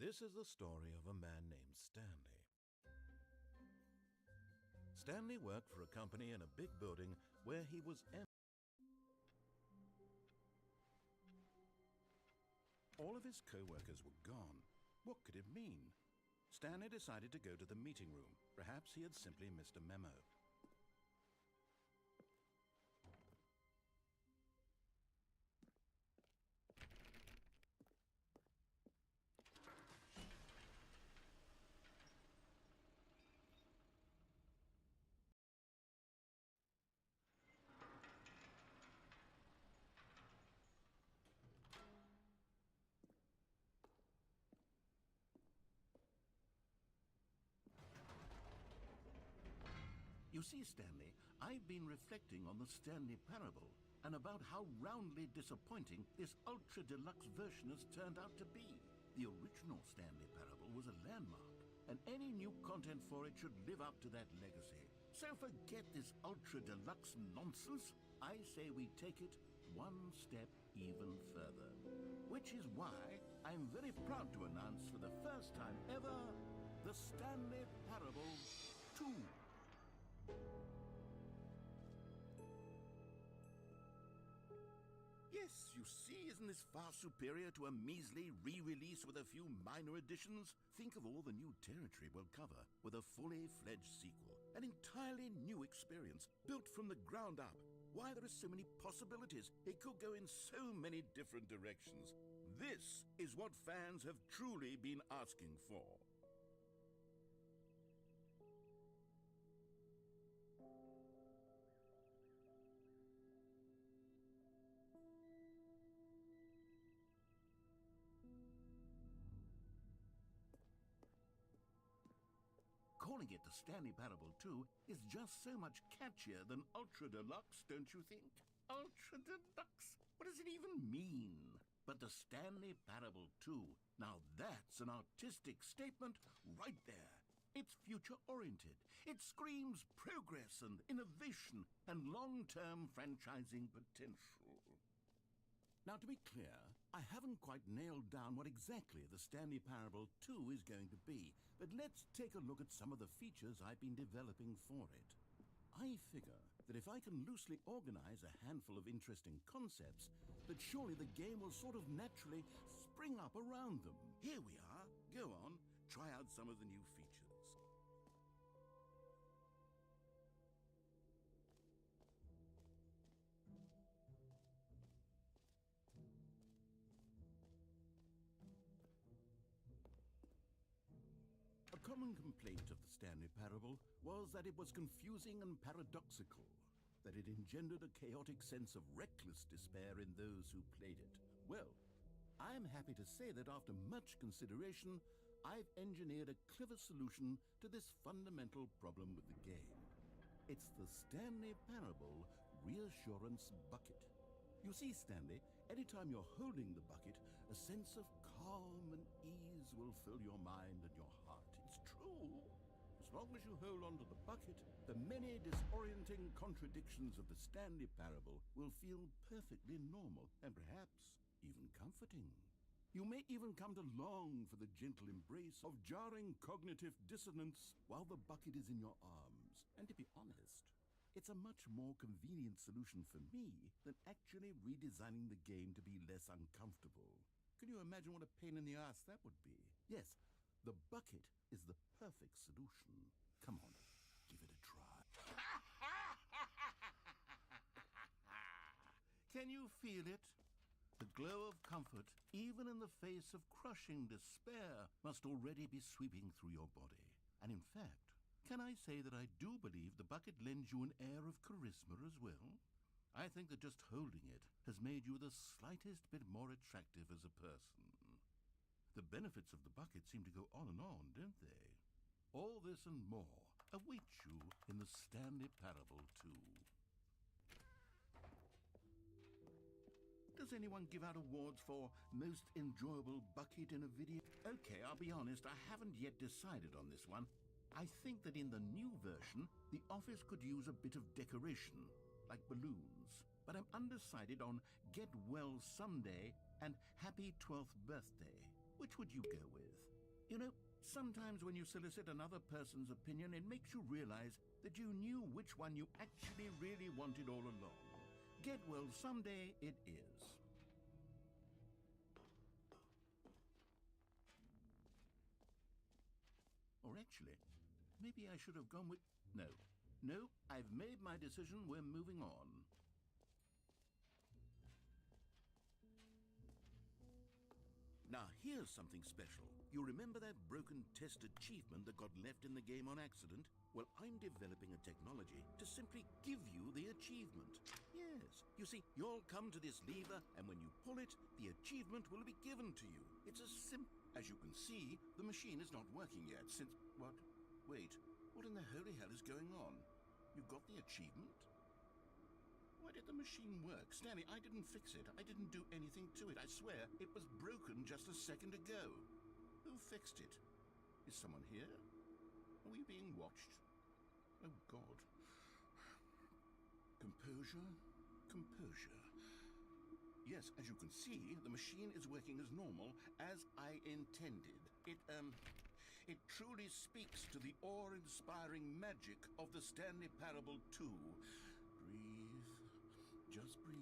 This is the story of a man named Stanley. Stanley worked for a company in a big building where he was all of his co-workers were gone. What could it mean? Stanley decided to go to the meeting room. Perhaps he had simply missed a memo. You see, Stanley, I've been reflecting on the Stanley Parable and about how roundly disappointing this ultra-deluxe version has turned out to be. The original Stanley Parable was a landmark, and any new content for it should live up to that legacy. So forget this ultra-deluxe nonsense. I say we take it one step even further. Which is why I'm very proud to announce for the first time ever, the Stanley Parable 2. Yes, you see, isn't this far superior to a measly re-release with a few minor additions? Think of all the new territory we'll cover with a fully fledged sequel. An entirely new experience, built from the ground up. Why, there are so many possibilities. It could go in so many different directions. This is what fans have truly been asking for. Calling it the Stanley Parable 2 is just so much catchier than Ultra Deluxe, don't you think? Ultra Deluxe? What does it even mean? But the Stanley Parable 2, now that's an artistic statement right there. It's future-oriented. It screams progress and innovation and long-term franchising potential. Now, to be clear, I haven't quite nailed down what exactly the Stanley Parable 2 is going to be, but let's take a look at some of the features I've been developing for it. I figure that if I can loosely organize a handful of interesting concepts, that surely the game will sort of naturally spring up around them. Here we are. Go on, try out some of the new features. A common complaint of the Stanley Parable was that it was confusing and paradoxical, that it engendered a chaotic sense of reckless despair in those who played it. Well, I am happy to say that after much consideration, I've engineered a clever solution to this fundamental problem with the game. It's the Stanley Parable Reassurance Bucket. You see, Stanley, anytime you're holding the bucket, a sense of calm and ease will fill your mind and your heart. It's true. As long as you hold on to the bucket, the many disorienting contradictions of the Stanley Parable will feel perfectly normal and perhaps even comforting. You may even come to long for the gentle embrace of jarring cognitive dissonance while the bucket is in your arms. And to be honest, it's a much more convenient solution for me than actually redesigning the game to be less uncomfortable. Can you imagine what a pain in the ass that would be? Yes, the bucket is the perfect solution. Come on, give it a try. Can you feel it? The glow of comfort, even in the face of crushing despair, must already be sweeping through your body. And in fact, can I say that I do believe the bucket lends you an air of charisma as well? I think that just holding it has made you the slightest bit more attractive as a person. The benefits of the bucket seem to go on, don't they? All this and more await you in the Stanley Parable 2. Does anyone give out awards for most enjoyable bucket in a video? Okay, I'll be honest, I haven't yet decided on this one. I think that in the new version, the office could use a bit of decoration, like balloons. But I'm undecided on Get Well Someday and Happy 12th Birthday. Which would you go with? You know, sometimes when you solicit another person's opinion, it makes you realize that you knew which one you actually really wanted all along. Get well someday it is. Or actually, maybe I should have gone with... No, I've made my decision. We're moving on. Now, here's something special. You remember that broken test achievement that got left in the game on accident? Well, I'm developing a technology to simply give you the achievement. Yes. You see, you'll come to this lever, and when you pull it, the achievement will be given to you. It's as simple. As you can see, the machine is not working yet since... What? Wait. What in the holy hell is going on? You got the achievement? Why did the machine work? Stanley, I didn't fix it. I didn't do anything to it. I swear, it was broken just a second ago. Who fixed it? Is someone here? Are we being watched? Oh, God. Composure. Composure. Yes, as you can see, the machine is working as normal, as I intended. It truly speaks to the awe-inspiring magic of the Stanley Parable 2. Breathe. Just breathe.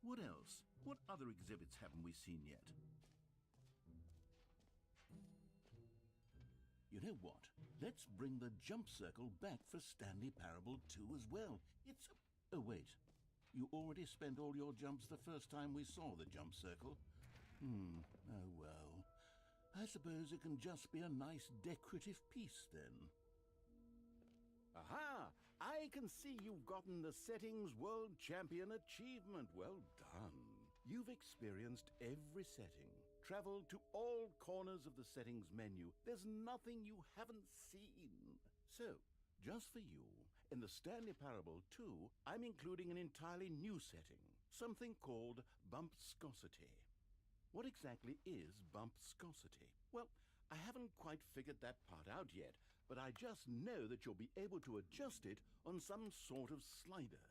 What else? What other exhibits haven't we seen yet? You know what? Let's bring the jump circle back for Stanley Parable 2 as well. It's... Oh, wait. You already spent all your jumps the first time we saw the jump circle? Oh well. I suppose it can just be a nice decorative piece then. Aha! I can see you've gotten the Settings World Champion achievement. Well done. You've experienced every setting, traveled to all corners of the settings menu. There's nothing you haven't seen. So, just for you, in the Stanley Parable 2, I'm including an entirely new setting, something called bumpscosity. What exactly is bumpscosity? Well, I haven't quite figured that part out yet, but I just know that you'll be able to adjust it on some sort of slider.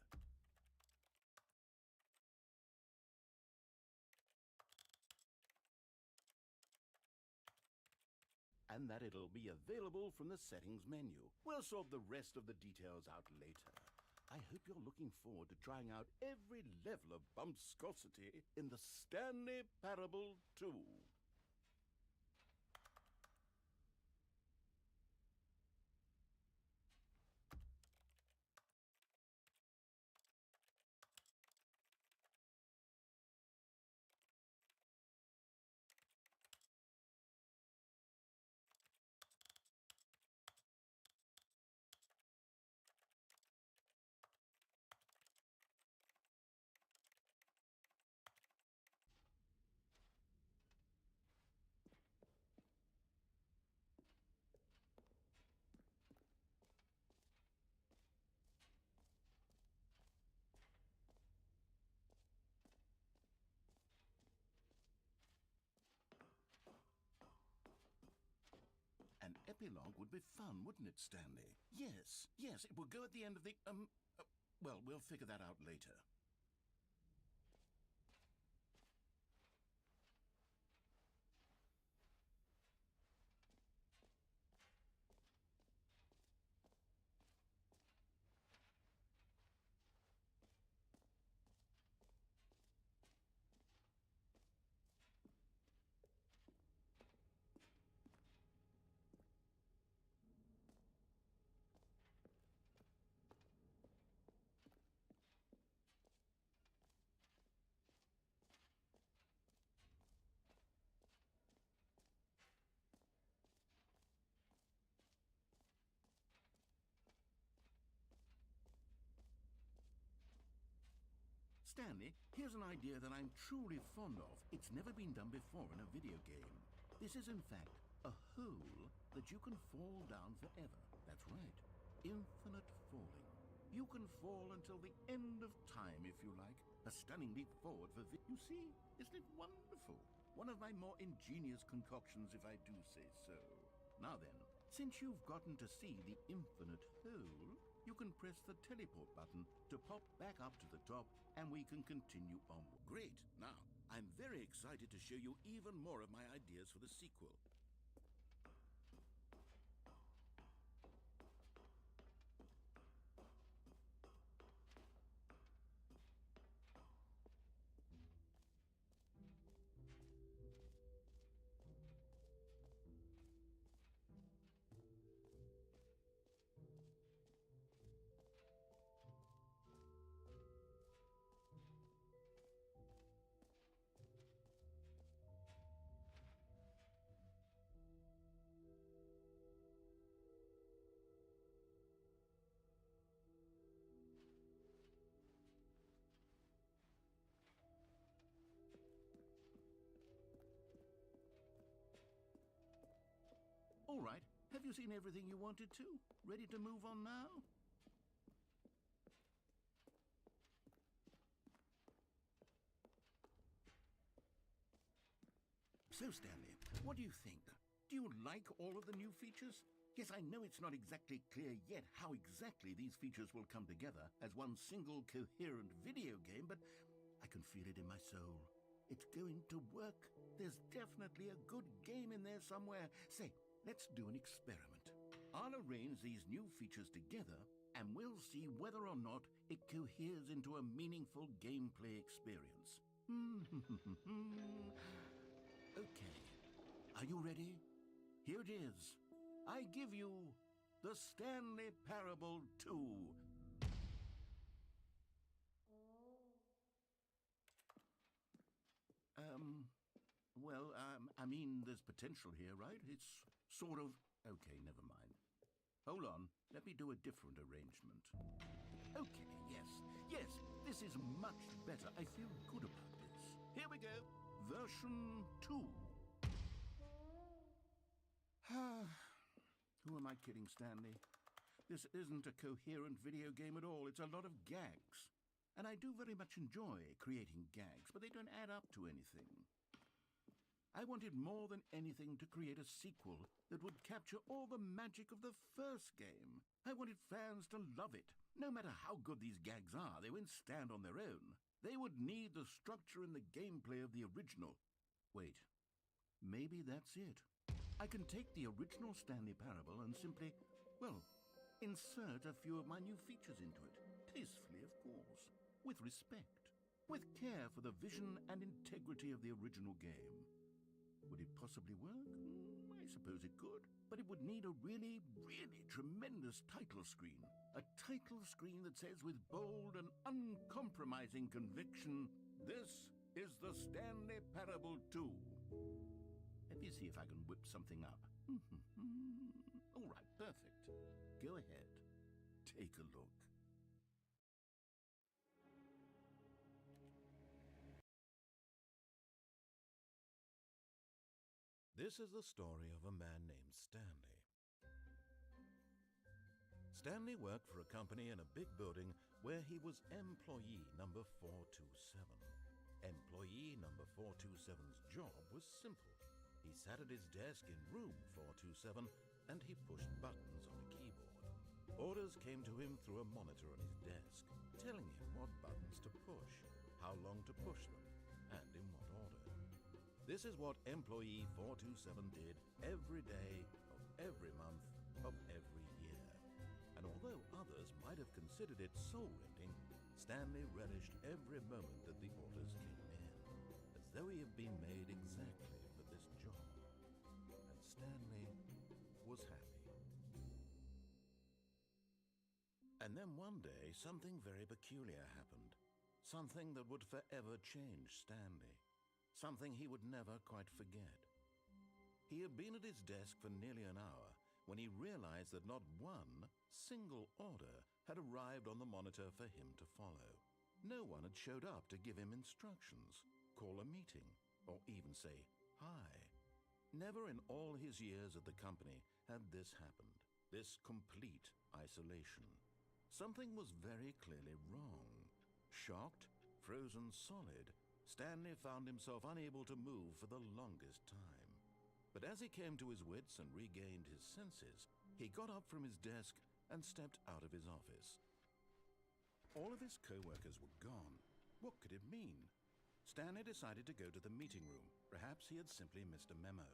And that it'll be available from the settings menu. We'll sort the rest of the details out later. I hope you're looking forward to trying out every level of bumpscosity in the Stanley Parable 2. An epilogue would be fun, wouldn't it, Stanley? Yes, it will go at the end of the, well, we'll figure that out later. Stanley, here's an idea that I'm truly fond of. It's never been done before in a video game. This is, in fact, a hole that you can fall down forever. That's right. Infinite falling. You can fall until the end of time, if you like. A stunning leap forward for... You see? Isn't it wonderful? One of my more ingenious concoctions, if I do say so. Now then, since you've gotten to see the infinite hole, you can press the teleport button to pop back up to the top, and we can continue on. Great. Now, I'm very excited to show you even more of my ideas for the sequel. All right, have you seen everything you wanted to? Ready to move on now? So, Stanley, what do you think? Do you like all of the new features? Yes, I know it's not exactly clear yet how exactly these features will come together as one single coherent video game, but I can feel it in my soul. It's going to work. There's definitely a good game in there somewhere. Say, let's do an experiment. I'll arrange these new features together, and we'll see whether or not it coheres into a meaningful gameplay experience. Okay. Are you ready? Here it is. I give you the Stanley Parable 2. I mean, there's potential here, right? It's sort of... Okay, never mind. Hold on, let me do a different arrangement. Okay, yes, this is much better. I feel good about this. Here we go, version 2. Who am I kidding, Stanley? This isn't a coherent video game at all. It's a lot of gags. And I do very much enjoy creating gags, but they don't add up to anything. I wanted more than anything to create a sequel that would capture all the magic of the first game. I wanted fans to love it. No matter how good these gags are, they wouldn't stand on their own. They would need the structure and the gameplay of the original. Wait, maybe that's it. I can take the original Stanley Parable and simply, well, insert a few of my new features into it. Tastefully, of course. With respect. With care for the vision and integrity of the original game. Would it possibly work? I suppose it could. But it would need a really, really tremendous title screen. A title screen that says with bold and uncompromising conviction, "This is the Stanley Parable 2. Let me see if I can whip something up. All right, perfect. Go ahead. Take a look. This is the story of a man named Stanley. Stanley worked for a company in a big building where he was employee number 427. Employee number 427's job was simple. He sat at his desk in room 427 and he pushed buttons on a keyboard. Orders came to him through a monitor on his desk, telling him what buttons to push, how long to push them, and in what order. This is what employee 427 did every day of every month of every year. And although others might have considered it soul-rending, Stanley relished every moment that the orders came in, as though he had been made exactly for this job. And Stanley was happy. And then one day, something very peculiar happened. Something that would forever change Stanley. Something he would never quite forget. He had been at his desk for nearly an hour when he realized that not one single order had arrived on the monitor for him to follow. No one had showed up to give him instructions, call a meeting, or even say hi. Never in all his years at the company had this happened, this complete isolation. Something was very clearly wrong. Shocked, frozen solid, Stanley found himself unable to move for the longest time. But as he came to his wits and regained his senses, he got up from his desk and stepped out of his office. All of his co-workers were gone. What could it mean? Stanley decided to go to the meeting room. Perhaps he had simply missed a memo.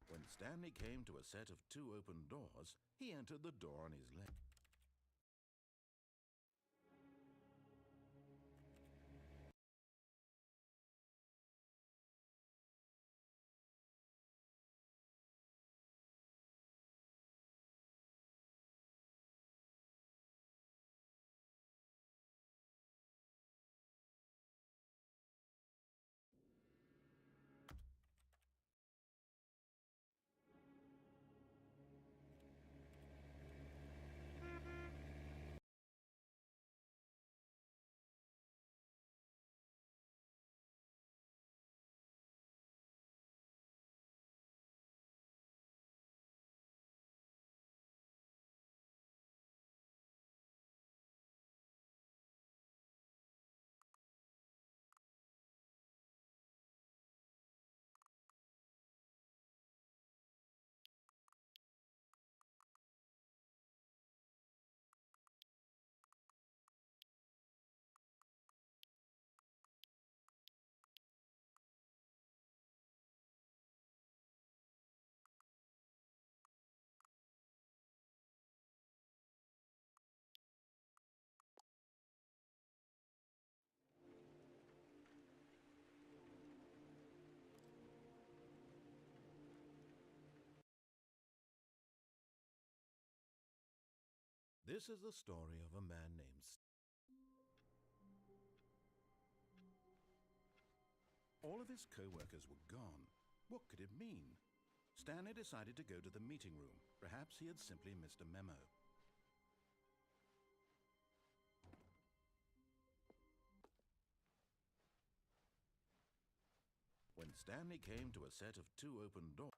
When Stanley came to a set of 2 open doors, he entered the door on his left. This is the story of a man named All of his co-workers were gone. What could it mean? Stanley decided to go to the meeting room. Perhaps he had simply missed a memo. When Stanley came to a set of 2 open doors,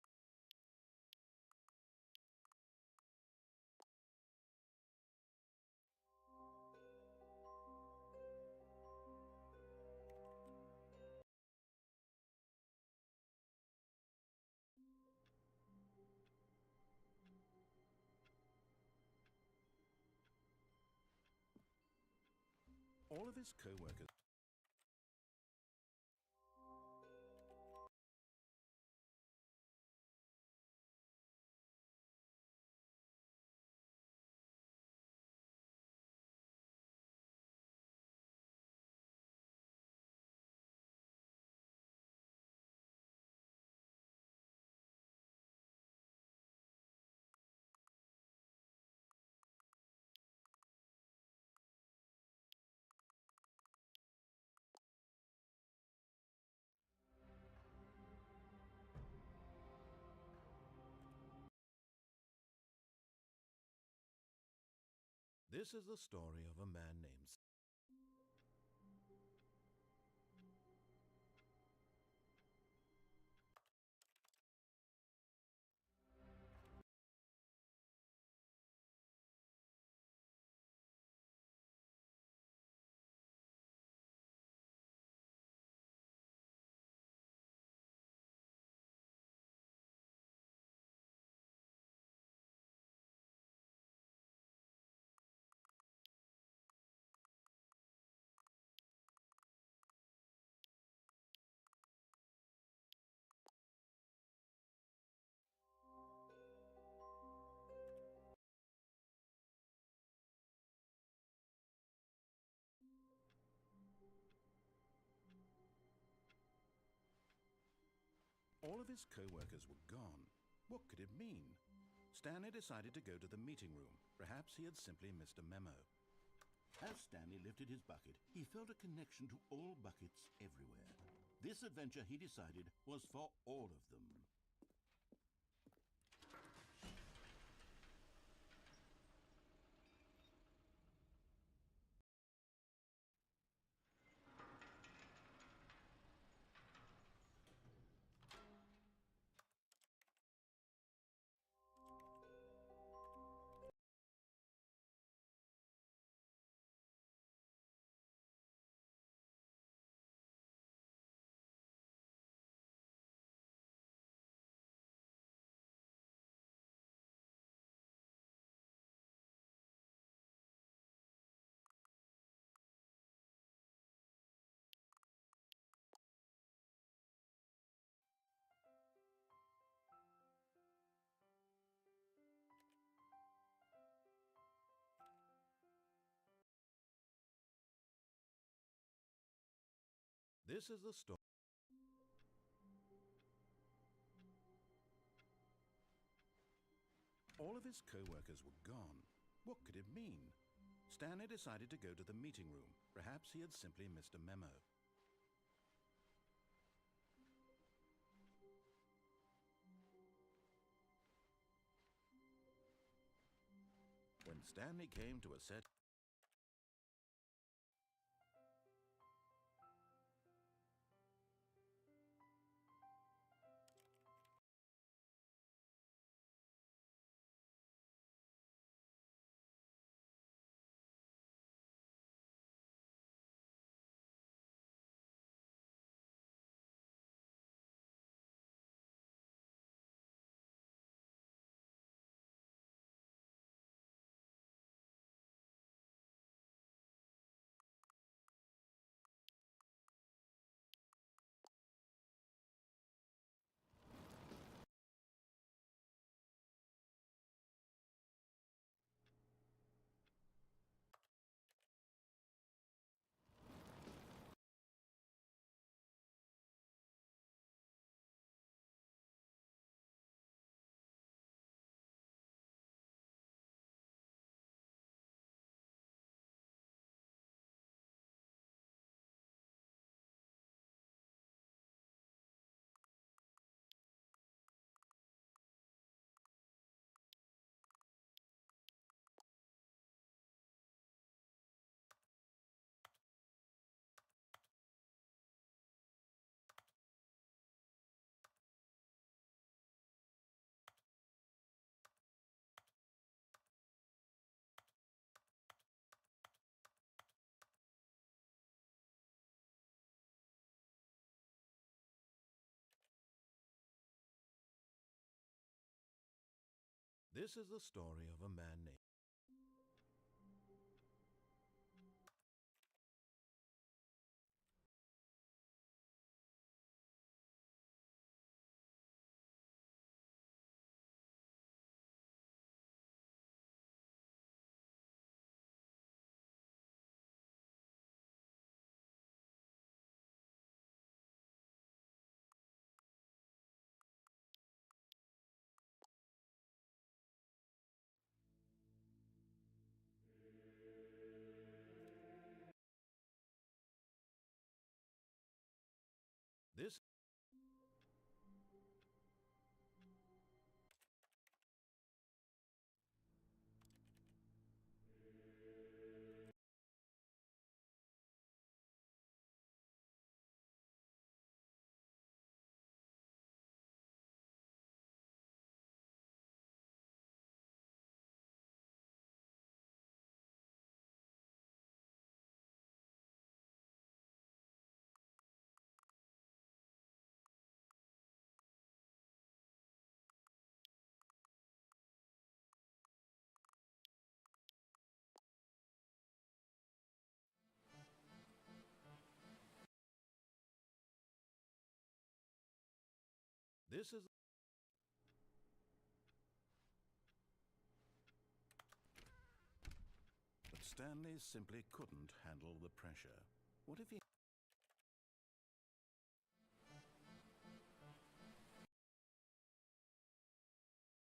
All of his co-workers. This is the story of a man named All of his co-workers were gone. What could it mean? Stanley decided to go to the meeting room. Perhaps he had simply missed a memo. As Stanley lifted his bucket, he felt a connection to all buckets everywhere. This adventure, he decided, was for all of them. This is the story. All of his co-workers were gone. What could it mean? Stanley decided to go to the meeting room. Perhaps he had simply missed a memo. When Stanley came to a set, this is the story of a man named This This is But Stanley simply couldn't handle the pressure. What if he